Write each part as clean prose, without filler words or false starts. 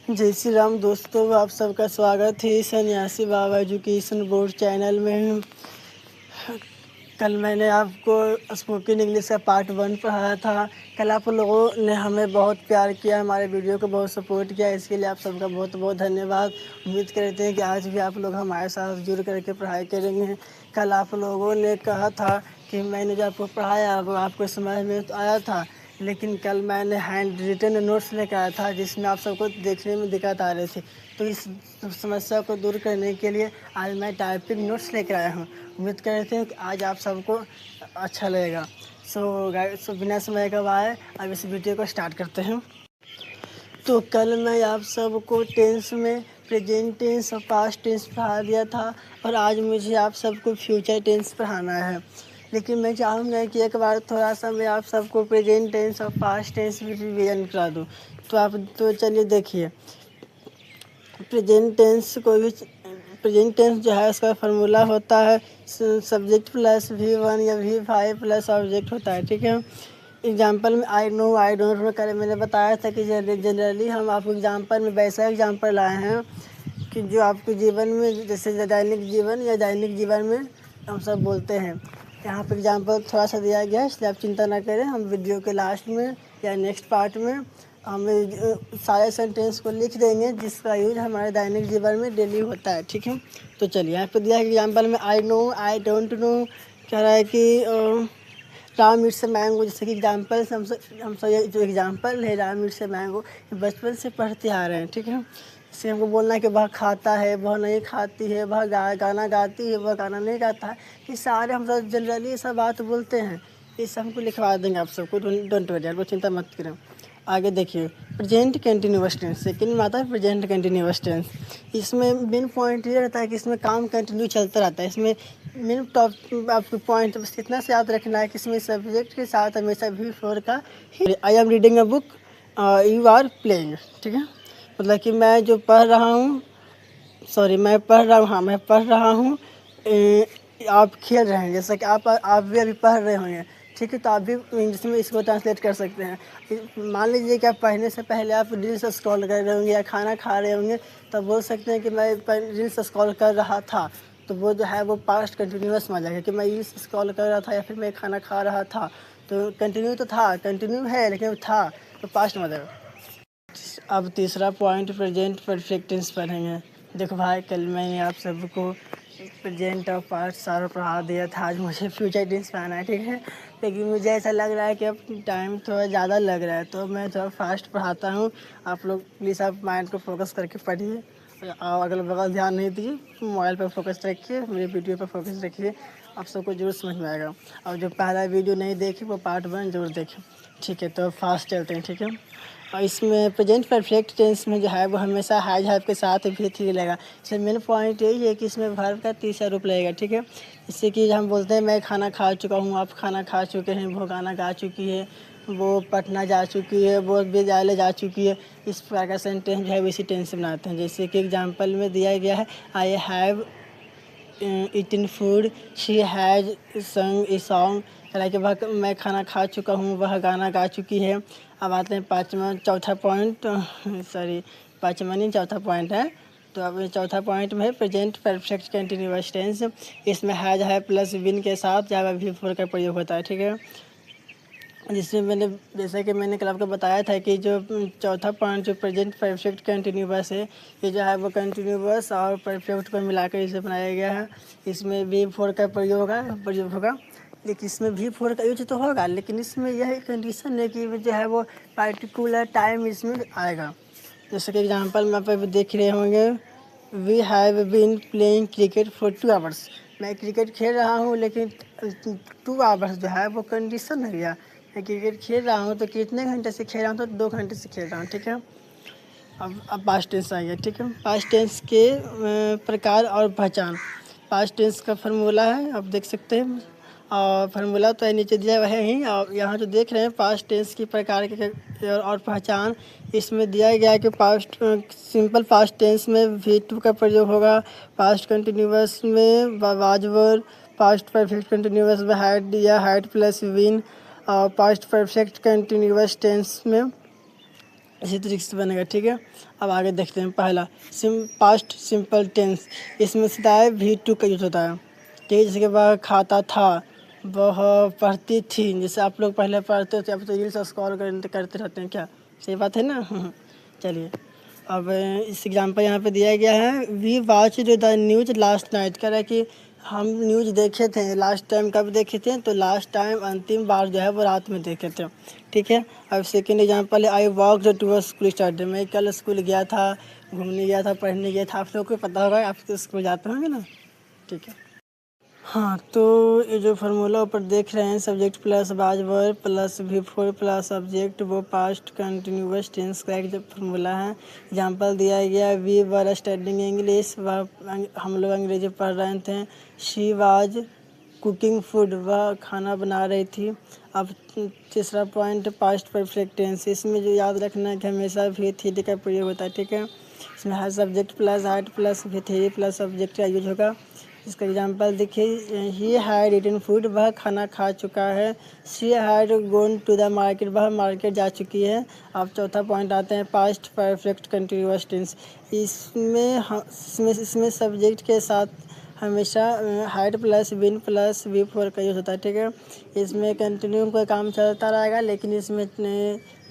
जय श्री राम दोस्तों, आप सबका स्वागत है सन्यासी बाबा एजुकेशन बोर्ड चैनल में। कल मैंने आपको स्पोकन इंग्लिश का पार्ट 1 पढ़ाया था। कल आप लोगों ने हमें बहुत प्यार किया, हमारे वीडियो को बहुत सपोर्ट किया, इसके लिए आप सबका बहुत बहुत धन्यवाद। उम्मीद करते हैं कि आज भी आप लोग हमारे साथ जुड़ करके पढ़ाई करेंगे। कल आप लोगों ने कहा था कि मैंने जो आपको पढ़ाया वो आपको समझ में तो आया था, लेकिन कल मैंने हैंड रिटन नोट्स लेकर आया था जिसमें आप सबको देखने में दिक्कत आ रही थी। तो इस समस्या को दूर करने के लिए आज मैं टाइपिंग नोट्स लेकर आया हूँ। उम्मीद करते हैं कि आज आप सबको अच्छा लगेगा। सो बिना समय गवाए अब इस वीडियो को स्टार्ट करते हैं। तो कल मैं आप सबको टेंस में प्रेजेंट टेंस और पास्ट टेंस पढ़ा दिया था, और आज मुझे आप सबको फ्यूचर टेंस पढ़ाना है। लेकिन मैं चाहूँगा कि एक बार थोड़ा सा मैं आप सबको प्रेजेंट टेंस और पास्ट टेंस भी रिवीजन करा दूँ। तो चलिए देखिए, प्रेजेंट टेंस जो है उसका फार्मूला होता है सब्जेक्ट प्लस V1 या V5 प्लस ऑब्जेक्ट होता है। ठीक है। एग्जाम्पल में I know I don't know कर मैंने बताया था कि जनरली हम आपको एग्जाम्पल में वैसा एग्जाम्पल लाए हैं कि जो आपके जीवन में, जैसे दैनिक जीवन में हम सब बोलते हैं। यहाँ पर एग्जाम्पल थोड़ा सा दिया गया है, इसलिए आप चिंता ना करें। हम वीडियो के लास्ट में या नेक्स्ट पार्ट में हम सारे सेंटेंस को लिख देंगे जिसका यूज हमारे दैनिक जीवन में डेली होता है। ठीक है। तो चलिए, यहाँ पे दिया है एग्जाम्पल में I know I don't know कह रहा है कि राम इट्स ए मैंगो। जैसे कि एग्जाम्पल से हम सब ये जो एग्जाम्पल है राम इट्स ए मैंगो, बचपन से पढ़ते आ रहे हैं। ठीक है। इससे हमको बोलना है कि वह खाता है, वह नहीं खाती है, वह गाना गाती है, वह गाना नहीं गाता है। ये सारे हम सब जनरली ये सब बात बोलते हैं। इसे हमको लिखवा देंगे आप सबको, डोंट वरी, आपको चिंता मत करें। आगे देखिए, प्रेजेंट कंटिन्यूअस टेंस। सेकंड में आता है प्रेजेंट कंटिन्यूअस टेंस। इसमें मेन पॉइंट ये रहता है कि इसमें काम कंटिन्यू चलता रहता है। इसमें मेन टॉप आपको पॉइंट बस इतना से याद रखना है कि इसमें सब्जेक्ट के साथ हमेशा V4 का ही। I am reading a book, you are playing. ठीक है। मतलब कि मैं जो पढ़ रहा हूँ, मैं पढ़ रहा हूँ, हाँ मैं पढ़ रहा हूँ, आप खेल रहे हैं। जैसा कि आप भी अभी पढ़ रहे होंगे। ठीक है। तो आप भी इंग्लिश में इसको ट्रांसलेट कर सकते हैं। मान लीजिए कि आप पढ़ने से पहले आप रील्स स्क्रॉल कर रहे होंगे या खाना खा रहे होंगे, तब बोल सकते हैं कि मैं रील्स स्क्रॉल कर रहा था। तो वो जो है वो पास्ट कंटिन्यूअस में आ जाएगा कि मैं रील्स स्क्रॉल कर रहा था या फिर मैं खाना खा रहा था। तो कंटिन्यू तो था, कंटिन्यू है, लेकिन था तो पास्ट में आ जाएगा। अब तीसरा पॉइंट प्रेजेंट परफेक्ट टेंस पढ़ेंगे। देखो भाई, कल मैंने आप सबको प्रेजेंट और पास्ट सारा पढ़ा दिया था, आज मुझे फ्यूचर टेंस पढ़ाना है। ठीक है। लेकिन मुझे ऐसा लग रहा है कि अब टाइम थोड़ा ज़्यादा लग रहा है, तो मैं थोड़ा फास्ट पढ़ाता हूँ। आप लोग प्लीज़ आप माइंड को फोकस करके पढ़िए और अगल बगल ध्यान नहीं दीजिए, मोबाइल पर फोकस रखिए, मेरे वीडियो पर फोकस रखिए, आप सबको जरूर समझ में आएगा। और जो पहला वीडियो नहीं देखे वो पार्ट 1 जरूर देखें। ठीक है। तो फास्ट चलते हैं। ठीक है। और इसमें प्रेजेंट परफेक्ट टेंस में जो है वो हमेशा हैज हैव के साथ भी थी लगेगा। इसमें मेन पॉइंट यही है कि इसमें वर्ब का तीसरा रूप लगेगा। ठीक है। इससे कि हम बोलते हैं मैं खाना खा चुका हूँ, आप खाना खा चुके हैं, वो गाना गा चुकी है, वो पटना जा चुकी है, वो विद्यालय जा चुकी है। इस प्रकार का सेंटेंस जो है वो इसी टेंस से बनाते हैं। जैसे कि एग्जाम्पल में दिया गया है I have eaten food, she has sung a song. हालांकि वह मैं खाना खा चुका हूँ, वह गाना गा चुकी है। अब आते हैं चौथा पॉइंट है। तो अब चौथा पॉइंट में है प्रेजेंट परफेक्ट कंटिन्यूअस टेंस। इसमें हैज है प्लस विन के साथ जहाँ V4 का प्रयोग होता है। ठीक है। जिसमें जैसा कि मैंने कल आपको बताया था कि जो चौथा पॉइंट जो प्रेजेंट परफेक्ट कंटिन्यूअस है, ये जो है वो कंटिन्यूअस और परफेक्ट को मिलाकर इसे बनाया गया है। इसमें V4 का प्रयोग होगा। लेकिन इसमें V4 का यूज तो होगा, लेकिन इसमें यह कंडीशन है कि जो है वो पार्टिकुलर टाइम इसमें आएगा। जैसे कि एग्जाम्पल में आप अभी देख रहे होंगे, we have been playing cricket for 2 hours. मैं क्रिकेट खेल रहा हूँ, लेकिन 2 आवर्स जो है वो कंडीशन है गया। मैं क्रिकेट खेल रहा हूँ तो कितने घंटे से खेल रहा हूँ, तो 2 घंटे से खेल रहा हूँ। ठीक है। अब पास्ट टेंस आ गया। ठीक है। पास्ट टेंस के प्रकार और पहचान। पास्ट टेंस का फार्मूला है, आप देख सकते हैं, और फार्मूला तो नीचे दिया हुआ है ही। और यहाँ जो देख रहे हैं पास्ट टेंस की प्रकार के और पहचान, इसमें दिया गया है कि सिंपल पास्ट टेंस में V2 का प्रयोग होगा, पास्ट कंटिन्यूअस में was were, past perfect continuous में हैड या हैड प्लस विन, और पास्ट परफेक्ट कंटिन्यूअस टेंस में इसी तरीके से बनेगा, ठीक है। अब आगे देखते हैं। पहला पास्ट सिंपल टेंस, इसमें सीधा है V2 का यूज होता है, ठीक है। जैसे कि वह खाता था, वह पढ़ती थी। जैसे आप लोग पहले पढ़ते थे, अब तो रील्स स्क्रॉल करते रहते हैं, क्या सही बात है ना। चलिए अब इस एग्जाम्पल यहाँ पे दिया गया है। We watch the news last night, कह रहा है कि हम न्यूज़ देखे थे लास्ट टाइम। कब देखे थे? तो लास्ट टाइम अंतिम बार जो है वो रात में देखे थे, ठीक है। अब सेकेंड एग्जाम्पल है I walk to school start, मैं कल स्कूल गया था, घूमने गया था, पढ़ने गया था। आप लोग को पता होगा, आप तो स्कूल जाते होंगे ना, ठीक है। हाँ, तो ये जो फार्मूला ऊपर देख रहे हैं, सब्जेक्ट प्लस बाज verb plus V4 plus object, वो पास्ट कंटिन्यूअस टेंस का एक जो फार्मूला है। एग्जांपल दिया गया, वी वर स्टडिंग इंग्लिश, वह हम लोग अंग्रेजी पढ़ रहे थे। शी वाज कुकिंग फूड, वह खाना बना रही थी। अब तीसरा पॉइंट पास्ट परफेक्ट टेंस, इसमें जो याद रखना है कि हमेशा V3 का प्रयोग होता है, ठीक है। इसमें हर subject plus heart plus V3 plus object का यूज होगा। इसका एग्जांपल देखिए, ही हैड ईटन फूड, वह खाना खा चुका है। She had gone to the market, वह मार्केट जा चुकी है। अब चौथा पॉइंट आते हैं पास्ट परफेक्ट कंटिन्यूअस टेंस, इसमें सब्जेक्ट के साथ हमेशा had plus bin plus V4 का यूज होता है, ठीक है। इसमें कंटिन्यू का काम चलता रहेगा, लेकिन इसमें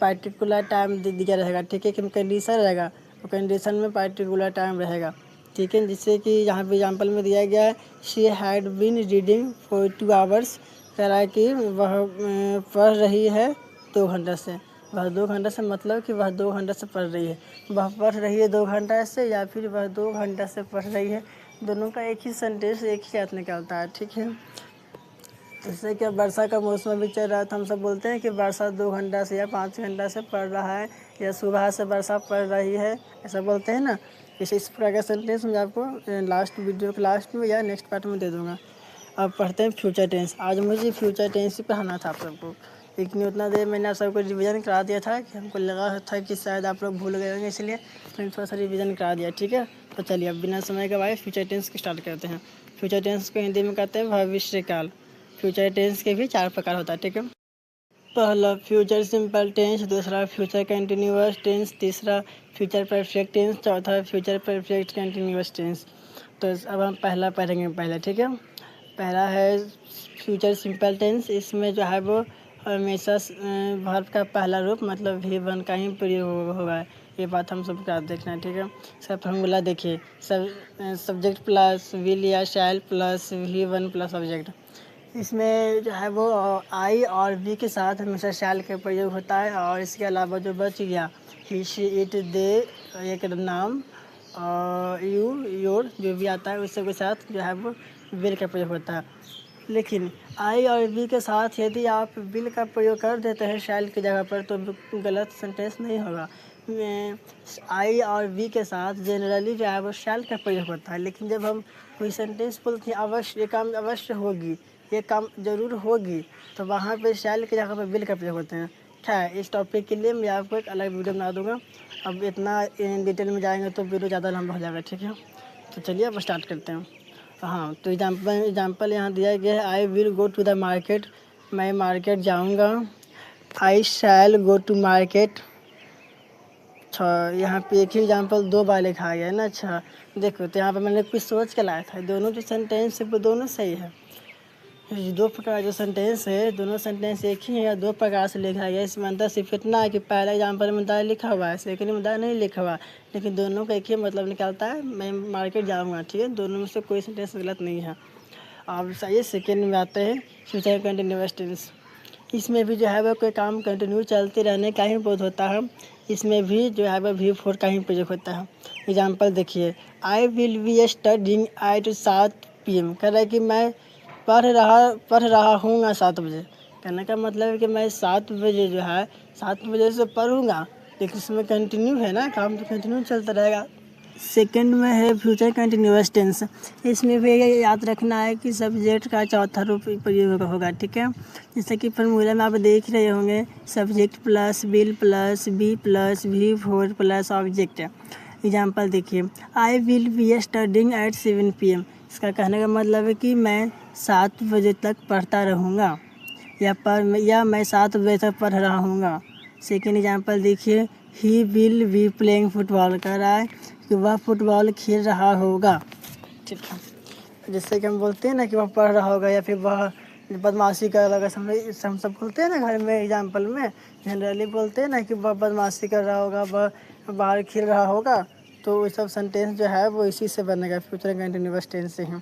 पार्टिकुलर टाइम दिया रहेगा, ठीक है। कि कंडीशन रहेगा, तो कंडीशन में पार्टिकुलर टाइम रहेगा, ठीक है। जिससे कि यहाँ पे एग्जाम्पल में दिया गया है, she had been reading for 2 hours, कह रहा है कि वह पढ़ रही है 2 घंटा से। वह 2 घंटा से मतलब कि वह 2 घंटा से पढ़ रही है, वह पढ़ रही है 2 घंटा से, या फिर वह 2 घंटा से पढ़ रही है। दोनों का एक ही सेंटेंस एक ही अर्थ निकलता है, ठीक है। जैसे कि वर्षा का मौसम भी चल रहा है, तो हम सब बोलते हैं कि वर्षा 2 घंटा से या 5 घंटा से पढ़ रहा है, या सुबह से वर्षा पढ़ रही है, ऐसा बोलते हैं ना। इस प्रकार का सेंटेंस मैं आपको लास्ट वीडियो के लास्ट में या नेक्स्ट पार्ट में दे दूँगा। अब पढ़ते हैं फ्यूचर टेंस। आज मुझे फ्यूचर टेंस ही पढ़ाना था आप सबको, लेकिन उतना देर मैंने आप सबको रिवीजन करा दिया था कि हमको लगा था कि शायद आप लोग भूल गए होंगे, इसलिए मैंने थोड़ा सा रिवीजन करा दिया, ठीक है। तो चलिए अब बिना समय गवाए फ्यूचर टेंस को स्टार्ट करते हैं। फ्यूचर टेंस को हिंदी में कहते हैं भविष्यकाल। फ्यूचर टेंस के भी 4 प्रकार होता है, ठीक है। पहला फ्यूचर सिंपल टेंस, दूसरा फ्यूचर कंटिन्यूअस टेंस, तीसरा फ्यूचर परफेक्ट टेंस, चौथा फ्यूचर परफेक्ट कंटिन्यूअस टेंस। तो अब हम पहला पढ़ेंगे पहले, ठीक है। पहला है फ्यूचर सिंपल टेंस, इसमें जो है वो हमेशा वर्ब का पहला रूप मतलब V1 का ही प्रयोग होगा। ये बात हम सबको याद देखना है, ठीक है। इसका फॉर्मूला देखिए, सब्जेक्ट प्लस विल या शैल प्लस V1 प्लस ऑब्जेक्ट। इसमें जो है वो आई और वी के साथ हमेशा शैल का प्रयोग होता है, और इसके अलावा जो बच गया ही शी इट दे, एक नाम और यू योर जो भी आता है उस सब के साथ जो है वो विल का प्रयोग होता है। लेकिन आई और वी के साथ यदि आप विल का प्रयोग कर देते हैं शैल की जगह पर, तो गलत सेंटेंस नहीं होगा। आई और वी के साथ जनरली जो है वो शैल का प्रयोग होता है, लेकिन जब हम कोई सेंटेंस बोलते हैं अवश्य, ये काम अवश्य होगी, ये काम ज़रूर होगी, तो वहाँ पे शैल की जगह पर विल का प्रयोग होते हैं। क्या है, इस टॉपिक के लिए मैं आपको एक अलग वीडियो बना दूंगा। अब इतना डिटेल में जाएंगे तो वीडियो ज़्यादा लंबा हो जाएगा, ठीक है। तो चलिए अब स्टार्ट करते हैं। हाँ, तो एग्जाम्पल यहाँ दिया गया है, I will go to the market, मैं मार्केट जाऊँगा। I shall go to market. अच्छा, यहाँ पे एक ही एग्जाम्पल 2 बार लिखा गया है ना। अच्छा देखो, तो यहाँ पे मैंने कुछ सोच के लाया था, दोनों जो सेंटेंस है वो दोनों सही है। 2 प्रकार जो सेंटेंस है, दोनों सेंटेंस एक ही है या 2 प्रकार से लिखा गया है। इसमें अंतर सिर्फ इतना है कि पहला एग्जाम्पल में दाएँ लिखा हुआ है, सेकंड में दाएँ नहीं लिखा हुआ, लेकिन दोनों का एक ही मतलब निकलता है, मैं मार्केट जाऊँगा, ठीक है। दोनों में से कोई सेंटेंस गलत नहीं है। अब सही सेकेंड में आते हैं फ्यूचर कंटिन्यूअस टेंस। इसमें भी जो है वह कोई काम कंटिन्यू चलते रहने का ही बोध होता है। इसमें भी जो है वह V4 का ही प्रयोग होता है। एग्जाम्पल देखिए, I will be studying at 7 PM, कह रहा है कि मैं पढ़ रहा हूँ 7 बजे। कहने का मतलब है कि मैं 7 बजे जो है 7 बजे से पढ़ूँगा, लेकिन इसमें कंटिन्यू है ना, काम तो कंटिन्यू चलता रहेगा। सेकंड में है फ्यूचर कंटिन्यूअस टेंस। इसमें भी ये याद रखना है कि सब्जेक्ट का चौथा रूप प्रयोग होगा, ठीक है। जैसे कि फॉर्मूला में आप देख रहे होंगे, subject plus will plus be plus V4 plus object. Example देखिए, I will be studying at 7 PM। इसका कहने का मतलब है कि मैं 7 बजे तक पढ़ता रहूँगा, या मैं 7 बजे तक पढ़ रहा हूँगा। सेकेंड एग्जाम्पल देखिए, he will be playing football, कह रहा है कि वह फुटबॉल खेल रहा होगा। ठीक है, जिससे कि हम बोलते हैं ना कि वह पढ़ रहा होगा या फिर वह बदमाशी कर रहा होगा। हम सब बोलते हैं ना घर में एग्जाम्पल में जनरली बोलते हैं ना कि वह बदमाशी कर रहा होगा, वह बाहर खेल रहा होगा। तो वो सब सेंटेंस जो है वो इसी से बनेगा, फ्यूचर कंटिन्यूअस टेंस से ही।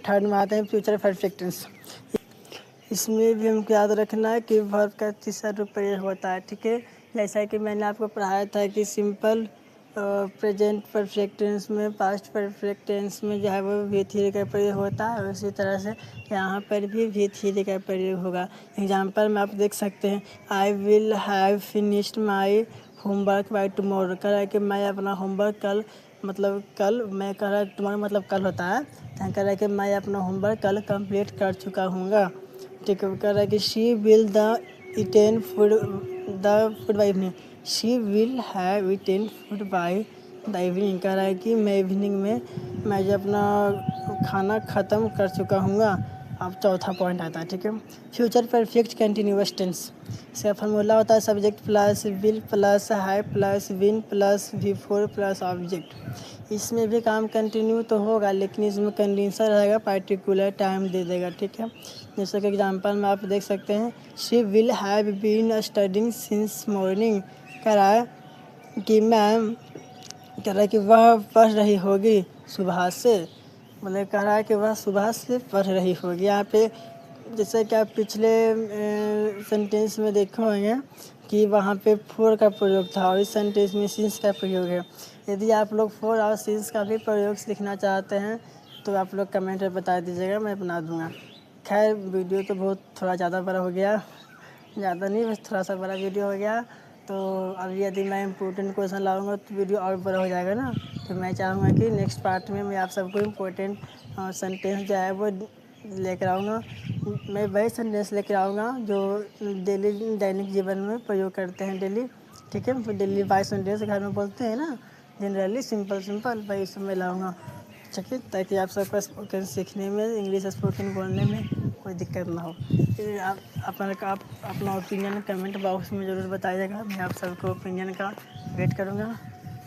थर्ड में आते हैं फ्यूचर परफेक्ट टेंस। इसमें भी हमको याद रखना है कि वर्ब का तीसरा रूप प्रयोग होता है। ठीक है, जैसा कि मैंने आपको पढ़ाया था कि सिंपल प्रेजेंट परफेक्ट टेंस में, पास्ट परफेक्ट टेंस में जो है वो वी थ्री का प्रयोग होता है। उसी तरह से यहाँ पर भी वी थ्री का प्रयोग होगा। एग्जाम्पल में आप देख सकते हैं, I will have finished my homework by tomorrow, कह रहा है कि मैं अपना होमवर्क कल, मतलब कल, मैं कह रहा है टुमारो मतलब कल होता है, तो कह रहा है कि मैं अपना होमवर्क कल कंप्लीट कर चुका हूँगा। ठीक है, कह रहा है कि she will the eaten food by evening, she will have eaten food by the evening, कह रहा है कि मैं इवनिंग में मैं जो अपना खाना ख़त्म कर चुका हूँगा। अब चौथा पॉइंट आता है। ठीक है, फ्यूचर परफेक्ट कंटिन्यूअस टेंस, इसका फार्मूला होता है सब्जेक्ट प्लस विल प्लस है plus win plus V4 plus object. इसमें भी काम कंटिन्यू तो होगा, लेकिन इसमें कंडीशन रहेगा, पार्टिकुलर टाइम दे देगा। ठीक है, जैसे कि एग्जांपल में आप देख सकते हैं, she will have been studying since morning, कह रहा है कि मैम, कह रहा है कि वह पढ़ रही होगी सुबह से, मतलब कह रहा है कि वह सुबह से पढ़ रही होगी। यहाँ पे जैसे कि आप पिछले सेंटेंस में देखे होंगे कि वहाँ पे फोर का प्रयोग था और इस सेंटेंस में सिंस का प्रयोग है। यदि आप लोग फोर और सिंस का भी प्रयोग सीखना चाहते हैं तो आप लोग कमेंट में बता दीजिएगा, मैं बना दूँगा। खैर, वीडियो तो बहुत थोड़ा ज़्यादा बड़ा हो गया, ज़्यादा नहीं बस थोड़ा सा बड़ा वीडियो हो गया। तो अभी यदि मैं इम्पोर्टेंट क्वेश्चन लाऊंगा तो वीडियो और बड़ा हो जाएगा ना। तो मैं चाहूँगा कि नेक्स्ट पार्ट में मैं आप सबको इम्पोर्टेंट सेंटेंस जो है वो लेकर आऊँगा। मैं वही सेंटेंस लेकर आऊँगा जो डेली दैनिक जीवन में प्रयोग करते हैं डेली। ठीक है, तो डेली बाई सेंटेंस घर में बोलते हैं ना जनरली, सिंपल वही सब मैं लाऊँगा। ठीक है, ताकि आप सबको स्पोकन सीखने में, इंग्लिश स्पोकन बोलने में कोई दिक्कत ना हो। फिर आप अपना ओपिनियन कमेंट बॉक्स में ज़रूर बताइएगा, मैं आप सबको ओपिनियन का वेट करूँगा।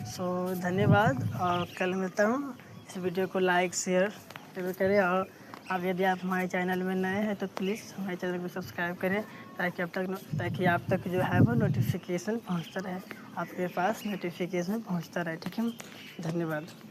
सो धन्यवाद, और कल मिलता हूँ। इस वीडियो को लाइक शेयर जरूर करें, और अब यदि आप हमारे चैनल में नए हैं तो प्लीज़ हमारे चैनल को सब्सक्राइब करें, ताकि आप तक जो है वो नोटिफिकेशन पहुँचता रहे, आपके पास नोटिफिकेशन पहुँचता रहे। ठीक है, धन्यवाद।